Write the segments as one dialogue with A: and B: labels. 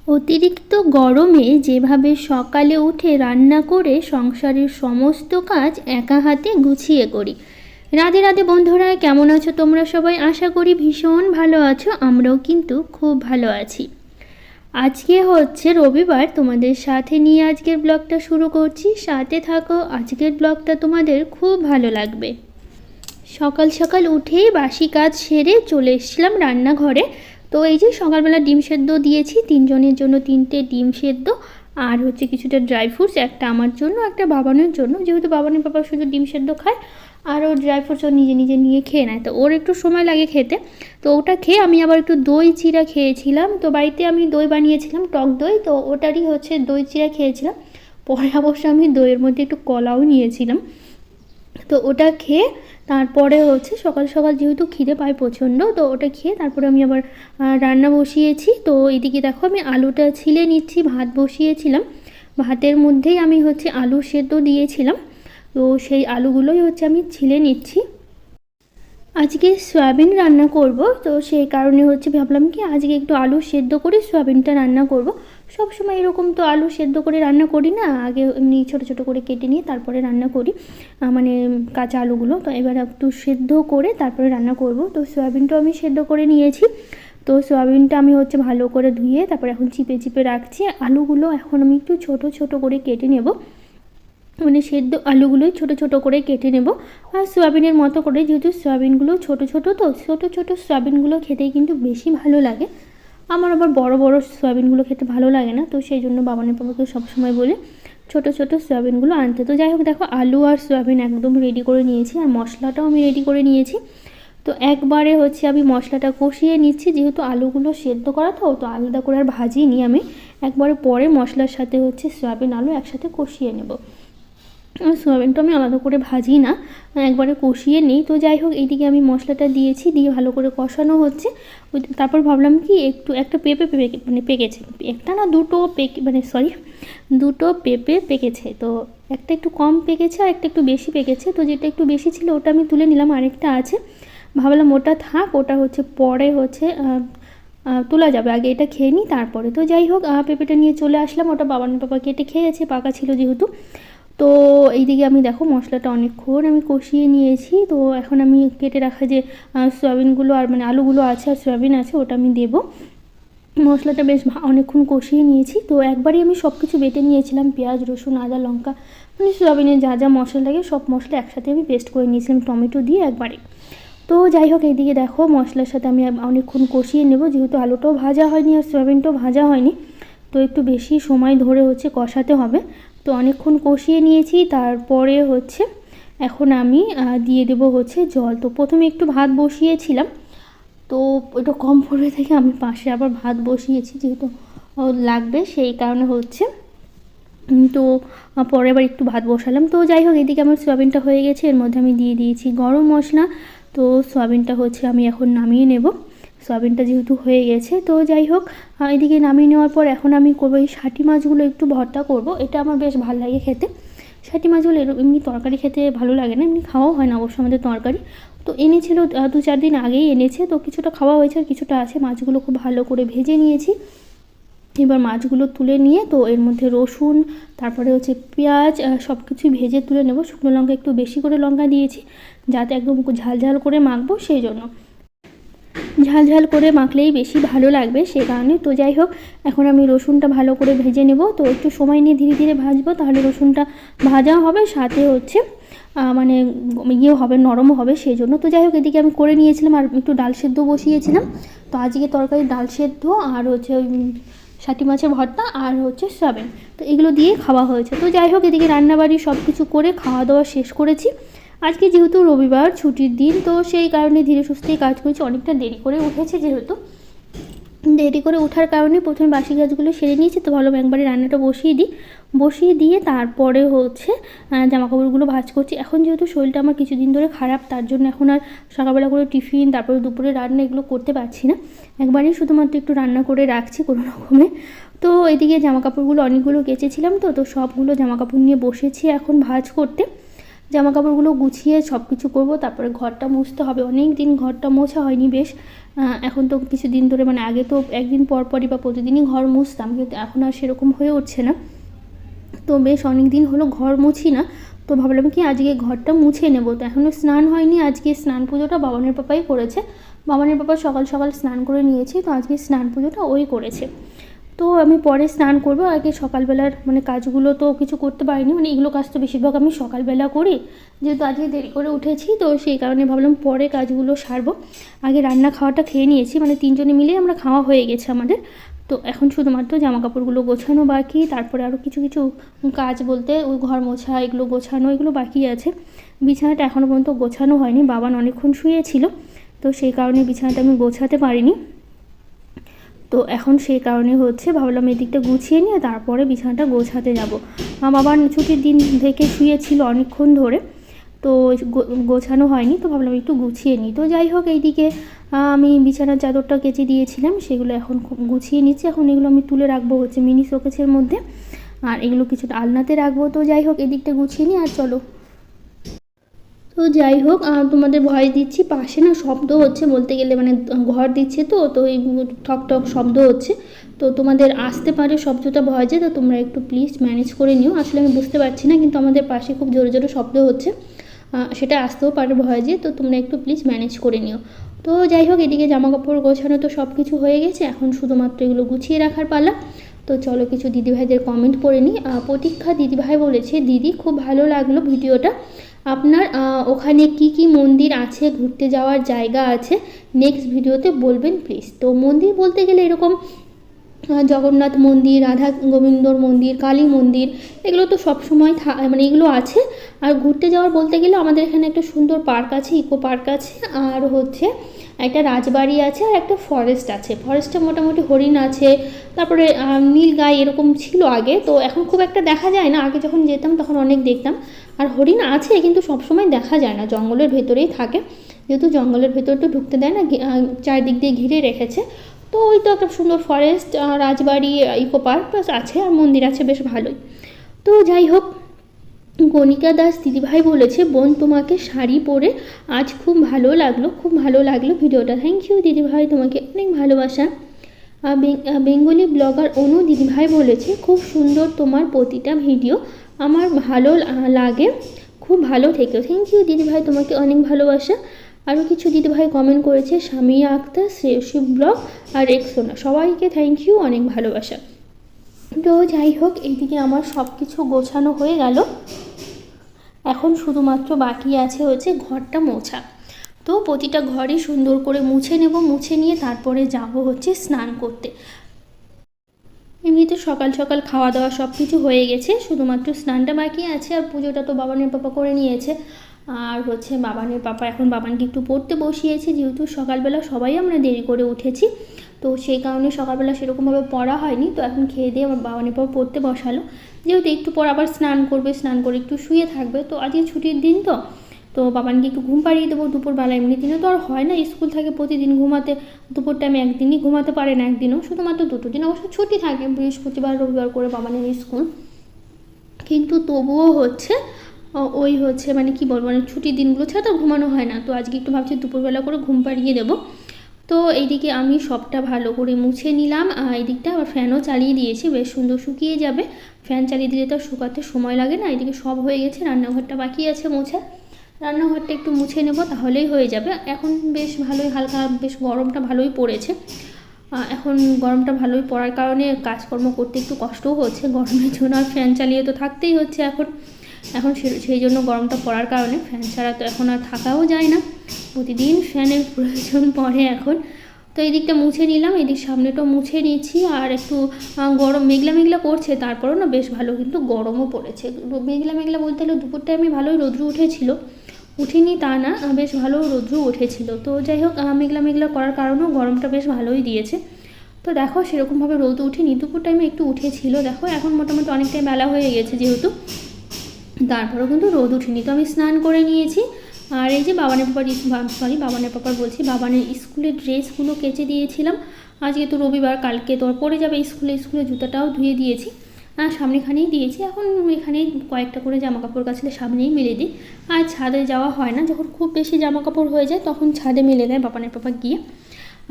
A: অতিরিক্ত গরমে যেভাবে সকালে উঠে রান্না করে সংসারের সমস্ত কাজ একা হাতে গুছিয়ে করি। রাধে রাধে বন্ধুরা, কেমন আছো তোমরা সবাই? আশা করি ভীষণ ভালো আছো। আমরাও কিন্তু খুব ভালো আছি। আজকে হচ্ছে রবিবার, তোমাদের সাথে নিয়ে আজকের ব্লগটা শুরু করছি। সাথে থাকো, আজকের ব্লগটা তোমাদের খুব ভালো লাগবে। সকাল সকাল উঠেই বাসি কাজ সেরে চলে এসেছিলাম রান্নাঘরে। তো এই যে সকালবেলা ডিম সেদ্ধ দিয়েছি, 3 জনের জন্য 3টে ডিম সেদ্ধ, আর হচ্ছে কিছুটা ড্রাই ফ্রুটস, একটা আমার জন্য একটা বাবানের জন্য, যেহেতু বাবানের বাবা শুধু ডিম সেদ্ধ খায় আর ওর ড্রাই ফ্রুটসও নিজে নিজে নিয়ে খেয়ে নেয়, তো ওর একটু সময় লাগে খেতে। তো ওটা খেয়ে আমি আবার একটু দই চিড়া খেয়েছিলাম। তো বাড়িতে আমি দই বানিয়েছিলাম, টক দই, তো ওটারই হচ্ছে দই চিড়া খেয়েছিলাম। পরে অবশ্য আমি দইয়ের মধ্যে একটু কলাও নিয়েছিলাম। তো ওটা খেয়ে তারপরে হচ্ছে সকাল সকাল যেহেতু খিদে পায় প্রচণ্ড, তো ওটা খেয়ে তারপরে আমি আবার রান্না বসিয়েছি। তো এদিকে দেখো আমি আলুটা ছিলে নিচ্ছি, ভাত বসিয়েছিলাম, ভাতের মধ্যেই আমি হচ্ছে আলু সেদ্ধ দিয়েছিলাম। তো সেই আলুগুলোই হচ্ছে আমি ছিলে নিচ্ছি। আজকে সয়াবিন রান্না করব, তো সেই কারণে হচ্ছে ভাবলাম কি আজকে একটু আলু সেদ্ধ করে সয়াবিনটা রান্না করব। সব সময় এরকম তো আলু সেদ্ধ করে রান্না করি না, আগে এমনি ছোটো ছোটো করে কেটে নিয়ে তারপরে রান্না করি, মানে কাঁচা আলুগুলো। তো এবার একটু সেদ্ধ করে তারপরে রান্না করব। তো সয়াবিনটাও আমি সেদ্ধ করে নিয়েছি। তো সয়াবিনটা আমি হচ্ছে ভালো করে ধুয়ে তারপরে এখন চিপে চিপে রাখছি। আলুগুলো এখন আমি একটু ছোটো ছোটো করে কেটে নেব, মানে সেদ্ধ আলুগুলোই ছোটো ছোটো করে কেটে নেব। আর সয়াবিনের মতো করে, যেহেতু সয়াবিনগুলো ছোটো ছোটো, তো ছোটো ছোটো সয়াবিনগুলো খেতেই কিন্তু বেশি ভালো লাগে। আমার আবার বড় বড় সয়াবিনগুলো খেতে ভালো লাগে না, তো সেই জন্য বাবানের বাবাকে সবসময় বলে ছোটো ছোটো সয়াবিনগুলো আনতে। তো যাই হোক দেখো, আলু আর সয়াবিন একদম রেডি করে নিয়েছি, আর মশলাটাও আমি রেডি করে নিয়েছি। তো একবারে হচ্ছে আমি মশলাটা কষিয়ে নিচ্ছি, যেহেতু আলুগুলো সেদ্ধ করা, তো আলাদা করে আর ভাজিনি আমি, একবারে পরে মশলার সাথে হচ্ছে সয়াবিন আলু একসাথে কষিয়ে নেব। সয়াবিনটা আমি আলাদা করে ভাজি না, একবারে কষিয়ে নিই। তো যাই হোক, এইদিকে আমি মশলাটা দিয়েছি, দিয়ে ভালো করে কষানো হচ্ছে। তারপর ভাবলাম কি একটা পেঁপে মানে পেকেছে, একটা না দুটো দুটো পেঁপে পেকেছে। তো একটা একটু কম পেকেছে আর একটা একটু বেশি পেকেছে। তো যেটা একটু বেশি ছিল ওটা আমি তুলে নিলাম, আরেকটা আছে, ভাবলাম ওটা থাক, ওটা হচ্ছে পরে হচ্ছে তোলা যাবে, আগে এটা খেয়ে নিই তারপরে। তো যাই হোক, পেঁপেটা নিয়ে চলে আসলাম, ওটা বাবানের বাবা কেটে খেয়েছে, পাকা ছিল যেহেতু। তো এইদিকে আমি দেখো মশলাটা অনেকক্ষণ আমি কষিয়ে নিয়েছি। তো এখন আমি কেটে রাখা যে সয়াবিনগুলো আর মানে আলুগুলো আছে আর সয়াবিন আছে, ওটা আমি দেবো। মশলাটা বেশ অনেকক্ষণ কষিয়ে নিয়েছি। তো একবারই আমি সব কিছু বেটে নিয়েছিলাম, পেঁয়াজ রসুন আদা লঙ্কা, মানে সয়াবিনের যা যা মশলা লাগে সব মশলা একসাথে আমি পেস্ট করে নিয়েছিলাম টমেটো দিয়ে একবারে। তো যাই হোক, এইদিকে দেখো মশলার সাথে আমি অনেকক্ষণ কষিয়ে নেব, যেহেতু আলুটাও ভাজা হয়নি আর সয়াবিনটাও ভাজা হয়নি, তো একটু বেশি সময় ধরে হচ্ছে কষাতে হবে। তো অনেকক্ষণ কষিয়ে নিয়েছি, তারপরে হচ্ছে এখন আমি দিয়ে দেবো হচ্ছে জল। তো প্রথমে একটু ভাত বসিয়েছিলাম, তো ওটা কম পড়বে থেকে আমি পাশে আবার ভাত বসিয়েছি, যেহেতু লাগবে সেই কারণে হচ্ছে। তো পরে আবার একটু ভাত বসালাম। তো যাই হোক, এদিকে আমার সয়াবিনটা হয়ে গেছে, এর মধ্যে আমি দিয়ে দিয়েছি গরম মশলা। তো সয়াবিনটা হচ্ছে আমি এখন নামিয়ে নেব, সয়াবিনটা যেহেতু হয়ে গেছে। তো যাই হোক, এদিকে নামিয়ে নেওয়ার পর এখন আমি করবো এই শাটি মাছগুলো একটু ভর্তা করব। এটা আমার বেশ ভালো লাগে খেতে, শাটি মাছগুলো এমনি তরকারি খেতে ভালো লাগে না, এমনি খাওয়াও হয় না অবশ্য আমাদের তরকারি। তো এনেছিল 2-4 দিন আগেই এনেছে, তো কিছুটা খাওয়া হয়েছে আর কিছুটা আছে। মাছগুলো খুব ভালো করে ভেজে নিয়েছি। এবার মাছগুলো তুলে নিয়ে তো এর মধ্যে রসুন, তারপরে হচ্ছে পেঁয়াজ, সব কিছুই ভেজে তুলে নেব। শুকনো লঙ্কা একটু বেশি করে লঙ্কা দিয়েছি, যাতে একদম ঝাল ঝাল করে মাখবো, সেই জন্য ঝাল ঝাল করে মাখলেই বেশি ভালো লাগবে, সেই কারণে। তো যাই হোক, এখন আমি রসুনটা ভালো করে ভেজে নেব। তো একটু সময় নিয়ে ধীরে ধীরে ভাজবো, তাহলে রসুনটা ভাজা হবে, সাথে হচ্ছে মানে ইয়েও হবে, নরমও হবে, সেই জন্য। তো যাই হোক, এদিকে আমি করে নিয়েছিলাম আর একটু ডাল সেদ্ধ বসিয়েছিলাম। তো আজকে তরকারি ডাল সেদ্ধ আর হচ্ছে শাটি মাছের ভর্তা আর হচ্ছে সয়াবিন, তো এগুলো দিয়ে খাওয়া হয়েছে। তো যাই হোক, এদিকে রান্নাবাড়ি সব কিছু করে খাওয়া দাওয়া শেষ করেছি। আজকে যেহেতু রবিবার ছুটির দিন, তো সেই কারণে ধীরে সুস্থেই কাজ করেছি। অনেকটা দেরি করে উঠেছে, যেহেতু দেরি করে ওঠার কারণে প্রথমে বাসি কাজগুলো সেরে নিয়েছি। তো ভালো একবারে রান্নাটা বসিয়ে দিয়ে তারপরে হচ্ছে জামাকাপড়গুলো ভাঁজ করছি। এখন যেহেতু শরীরটা আমার কিছুদিন ধরে খারাপ, তার জন্য এখন আর সকালবেলা করে টিফিন তারপরে দুপুরে রান্না এগুলো করতে পারছি না, একবারেই শুধুমাত্র একটু রান্না করে রাখছি কোনো রকমে। তো এদিকে জামাকাপড়গুলো অনেকগুলো কেচেছিলাম, তো সবগুলো জামাকাপড় নিয়ে বসেছি এখন ভাঁজ করতে। জামা কাপড়গুলো গুছিয়ে সব কিছু করবো, তারপরে ঘরটা মুছতে হবে। অনেক দিন ঘরটা মোছা হয়নি বেশ। এখন তো কিছু দিন ধরে, মানে আগে তো একদিন পর পরই বা প্রতিদিনই ঘর মুছতাম, কিন্তু এখন আর সেরকম হয়ে উঠছে না। তো বেশ অনেক দিন হলো ঘর মুছি না, তো ভাবলাম কি আজকে ঘরটা মুছে নেব। তো এখনও স্নান হয়নি, আজকে স্নান পুজোটা বাবানের পাপাই করেছে। বাবানের পাপা সকাল সকাল স্নান করে নিয়েছি, তো আজকে স্নান পুজোটা ওই করেছে। তো আমি পরে স্নান করব, আগে সকালবেলার মানে কাজগুলো তো কিছু করতে পারিনি, মানে এগুলো কাজ তো বেশিরভাগ আমি সকালবেলা করি, যেহেতু আজকে দেরি করে উঠেছি, তো সেই কারণে ভাবলাম পরে কাজগুলো সারবো। আগে রান্না খাওয়াটা খেয়ে নিয়েছি, মানে তিনজনে মিলেই আমরা খাওয়া হয়ে গেছে আমাদের। তো এখন শুধুমাত্র জামা কাপড়গুলো গোছানো বাকি, তারপরে আরও কিছু কিছু কাজ বলতে ওই ঘর মোছা, এগুলো গোছানো, এগুলো বাকি আছে। বিছানাটা এখনও পর্যন্ত গোছানো হয়নি, বাবান অনেকক্ষণ শুয়েছিল, তো সেই কারণে বিছানাটা আমি গোছাতে পারিনি। তো এখন সেই কারণে হচ্ছে ভাবলাম এদিকটা গুছিয়ে নিয়ে তারপরে বিছানাটা গোছাতে যাব। বাবার ছুটির দিন থেকে শুয়েছিল অনেকক্ষণ ধরে, তো গোছানো হয়নি, তো ভাবলাম একটু গুছিয়ে নিই। তো যাই হোক, এইদিকে আমি বিছানার চাদরটা কেচে দিয়েছিলাম, সেগুলো এখন গুছিয়ে নিচ্ছি। এখন এগুলো আমি তুলে রাখবো হচ্ছে মিনি শোকেসের মধ্যে, আর এগুলো কিছুটা আলনাতে রাখবো। তো যাই হোক, এদিকটা গুছিয়ে নিই, আর চলো। তো যাই হোক, তোমাদের ভয়েস দিচ্ছি, পাশে না শব্দ হচ্ছে, বলতে গেলে মানে ঘর দিচ্ছে, তো এই ঠক ঠক শব্দ হচ্ছে, তো তোমাদের আসতে পারে শব্দটা ভয়েসে, তো তোমরা একটু প্লিজ ম্যানেজ করে নিও। আসলে আমি বুঝতে পারছি না, কিন্তু আমাদের পাশে খুব জোরে জোরে শব্দ হচ্ছে, সেটা আসতেও পারে ভয়েসে, তো তোমরা একটু প্লিজ ম্যানেজ করে নিও। তো যাই হোক, এদিকে জামা কাপড় গোছানো তো সব কিছু হয়ে গেছে, এখন শুধুমাত্র এগুলো গুছিয়ে রাখার পালা। তো চলো কিছু দিদিভাইদের কমেন্ট পড়ে নিই। প্রতীক্ষা দিদিভাই বলেছে, দিদি খুব ভালো লাগলো ভিডিওটা, আপনার ওখানে কি কি মন্দির আছে, ঘুরতে যাওয়ার জায়গা আছে, নেক্সট ভিডিওতে বলবেন প্লিজ। তো মন্দির বলতে গেলে এরকম জগন্নাথ মন্দির, রাধা গোবিন্দর মন্দির, কালী মন্দির, এগুলো তো সবসময় মানে এগুলো আছে। আর ঘুরতে যাওয়ার বলতে গেলে আমাদের এখানে একটা সুন্দর পার্ক আছে, ইকো পার্ক আছে, আর হচ্ছে একটা রাজবাড়ি আছে, আর একটা ফরেস্ট আছে। ফরেস্টে মোটামুটি হরিণ আছে, তারপরে নীলগাই এরকম ছিল আগে, তো এখন খুব একটা দেখা যায় না। আগে যখন যেতাম তখন অনেক দেখতাম। আর হরিণ আছে, কিন্তু সবসময় দেখা যায় না, জঙ্গলের ভেতরেই থাকে, যেহেতু জঙ্গলের ভেতর তো ঢুকতে দেয় না, চারিদিক দিয়ে ঘিরে রেখেছে। তো ওই তো একটা সুন্দর ফরেস্ট, রাজবাড়ি, ইকো পার্ক প্লাস আছে, আর মন্দির আছে, বেশ ভালোই। তো যাই হোক, কণিকা দাস দিদিভাই বলেছে, বোন তোমাকে শাড়ি পরে আজ খুব ভালো লাগলো, খুব ভালো লাগলো ভিডিওটা। থ্যাংক ইউ দিদিভাই, তোমাকে অনেক ভালোবাসা। বেঙ্গলি ব্লগার অনু দিদিভাই বলেছে, খুব সুন্দর তোমার প্রতিটা ভিডিও, আমার ভালো লাগে, খুব ভালো থেকো। থ্যাংক ইউ দিদিভাই, তোমাকে অনেক ভালোবাসা। আরও কিছু দিদিভাই কমেন্ট করেছে, সামিয়া আক্তার, শ্রেয়সী ব্লগ আর রেক্সোনা, সবাইকে থ্যাংক ইউ, অনেক ভালোবাসা। তো যাই হোক, এইদিকে আমার সব কিছু গোছানো হয়ে গেল, এখন শুধুমাত্র বাকি আছে হচ্ছে ঘরটা মোছা। তো প্রতিটা ঘরই সুন্দর করে মুছে নেব, মুছে নিয়ে তারপরে যাব হচ্ছে স্নান করতে। এমনিতে সকাল সকাল খাওয়া দাওয়া সব কিছু হয়ে গেছে, শুধুমাত্র স্নানটা বাকি আছে। আর পুজোটা তো বাবানের পাপা করে নিয়েছে, আর হচ্ছে বাবানের পাপা এখন বাবানকে একটু পড়তে বসিয়েছে, যেহেতু সকালবেলা সবাই আমরা দেরি করে উঠেছি, তো সেই কারণে সকালবেলা সেরকমভাবে পড়া হয়নি। তো এখন খেয়ে দিয়ে আমার বাবানের পাপা পড়তে বসালো, যেহেতু একটু পর আবার স্নান করবে, স্নান করে একটু শুয়ে থাকবে। তো আজকে ছুটির দিন, তো বাবানকে একটু ঘুম পাড়িয়ে দেবো দুপুরবেলা। এমনি দিনে তো আর হয় না, স্কুল থাকে প্রতিদিন ঘুমাতে, দুপুর টাইমে একদিনই ঘুমাতে পারে না, একদিনও, শুধুমাত্র দুটো দিন অবশ্য ছুটি থাকে, বৃহস্পতিবার রবিবার করে বাবানের স্কুল, কিন্তু তবুও হচ্ছে ওই হচ্ছে মানে কি বলবো, মানে ছুটির দিনগুলো ছাড়া তো ঘুমানো হয় না। তো আজকে একটু ভাবছি দুপুরবেলা করে ঘুম পাড়িয়ে দেবো। তো এইদিকে আমি সবটা ভালো করে মুছে নিলাম, এই দিকটা আবার ফ্যানও চালিয়ে দিয়েছি, বেশ সুন্দর শুকিয়ে যাবে। ফ্যান চালিয়ে দিলে তো শুকাতে সময় লাগে না। এদিকে সব হয়ে গেছে, রান্নাঘরটা বাকি আছে মোছা, রান্নাঘরটা একটু মুছে নেব, তাহলেই হয়ে যাবে। এখন বেশ ভালোই হালকা, বেশ গরমটা ভালোই পড়েছে, এখন গরমটা ভালোই পড়ার কারণে কাজকর্ম করতে একটু কষ্টও হচ্ছে, গরমের জন্য আর ফ্যান চালিয়ে তো থাকতেই হচ্ছে এখন সেই জন্য গরমটা পড়ার কারণে ফ্যান ছাড়া তো এখন আর থাকাও যায় না, প্রতিদিন ফ্যানের প্রয়োজন পড়ে এখন। তো এই দিকটা মুছে নিলাম, এদিক সামনেটাও মুছে নিচ্ছি। আর একটু গরম মেঘলা মেঘলা করছে, তারপরেও না বেশ ভালো কিন্তু গরমও পড়েছে। মেঘলা মেঘলা বলতে হলে দুপুর টাইমে ভালোই রৌদ্র উঠেছিল, উঠিনি তা না, বেশ ভালো রৌদ্র উঠেছিল। তো যাই হোক, মেঘলা মেঘলা করার কারণেও গরমটা বেশ ভালোই দিয়েছে। তো দেখো সেরকমভাবে রোদ উঠেনি, দুপুর টাইমে একটু উঠেছিল, দেখো এখন মোটামুটি অনেকটাই বেলা হয়ে গেছে যেহেতু, তারপরেও কিন্তু রোদ উঠেনি। তো আমি স্নান করে নিয়েছি, আর এই যে বাবানের পাপার বলছি, বাবানের স্কুলের ড্রেসগুলো কেচে দিয়েছিলাম। আজকে তো রবিবার, কালকে তো পরে যাবে স্কুলে জুতাটাও ধুয়ে দিয়েছি। সামনেখানেই দিয়েছি। এখন এখানেই কয়েকটা করে জামাকাপড় গাছলে সামনেই মেলে দিই। আর ছাদে যাওয়া হয় না, যখন খুব বেশি জামাকাপড় হয়ে যায় তখন ছাদে মেলে দেয় বাপানের পাপা গিয়ে,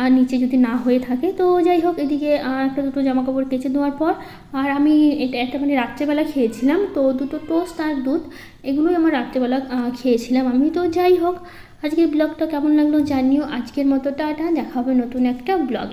A: আর নিচে যদি না হয়ে থাকে। তো যাই হোক, এদিকে একটা দুটো জামাকাপড় কেচে দেওয়ার পর আর আমি এটা একটা মানে রাত্রেবেলা খেয়েছিলাম, তো দুটো টোস্ট আর দুধ এগুলোই আমার রাত্রেবেলা খেয়েছিলাম আমি। তো যাই হোক, আজকের ব্লগটা কেমন লাগলো জানিও। আজকের মতো টাটা, দেখা হবে নতুন একটা ব্লগে।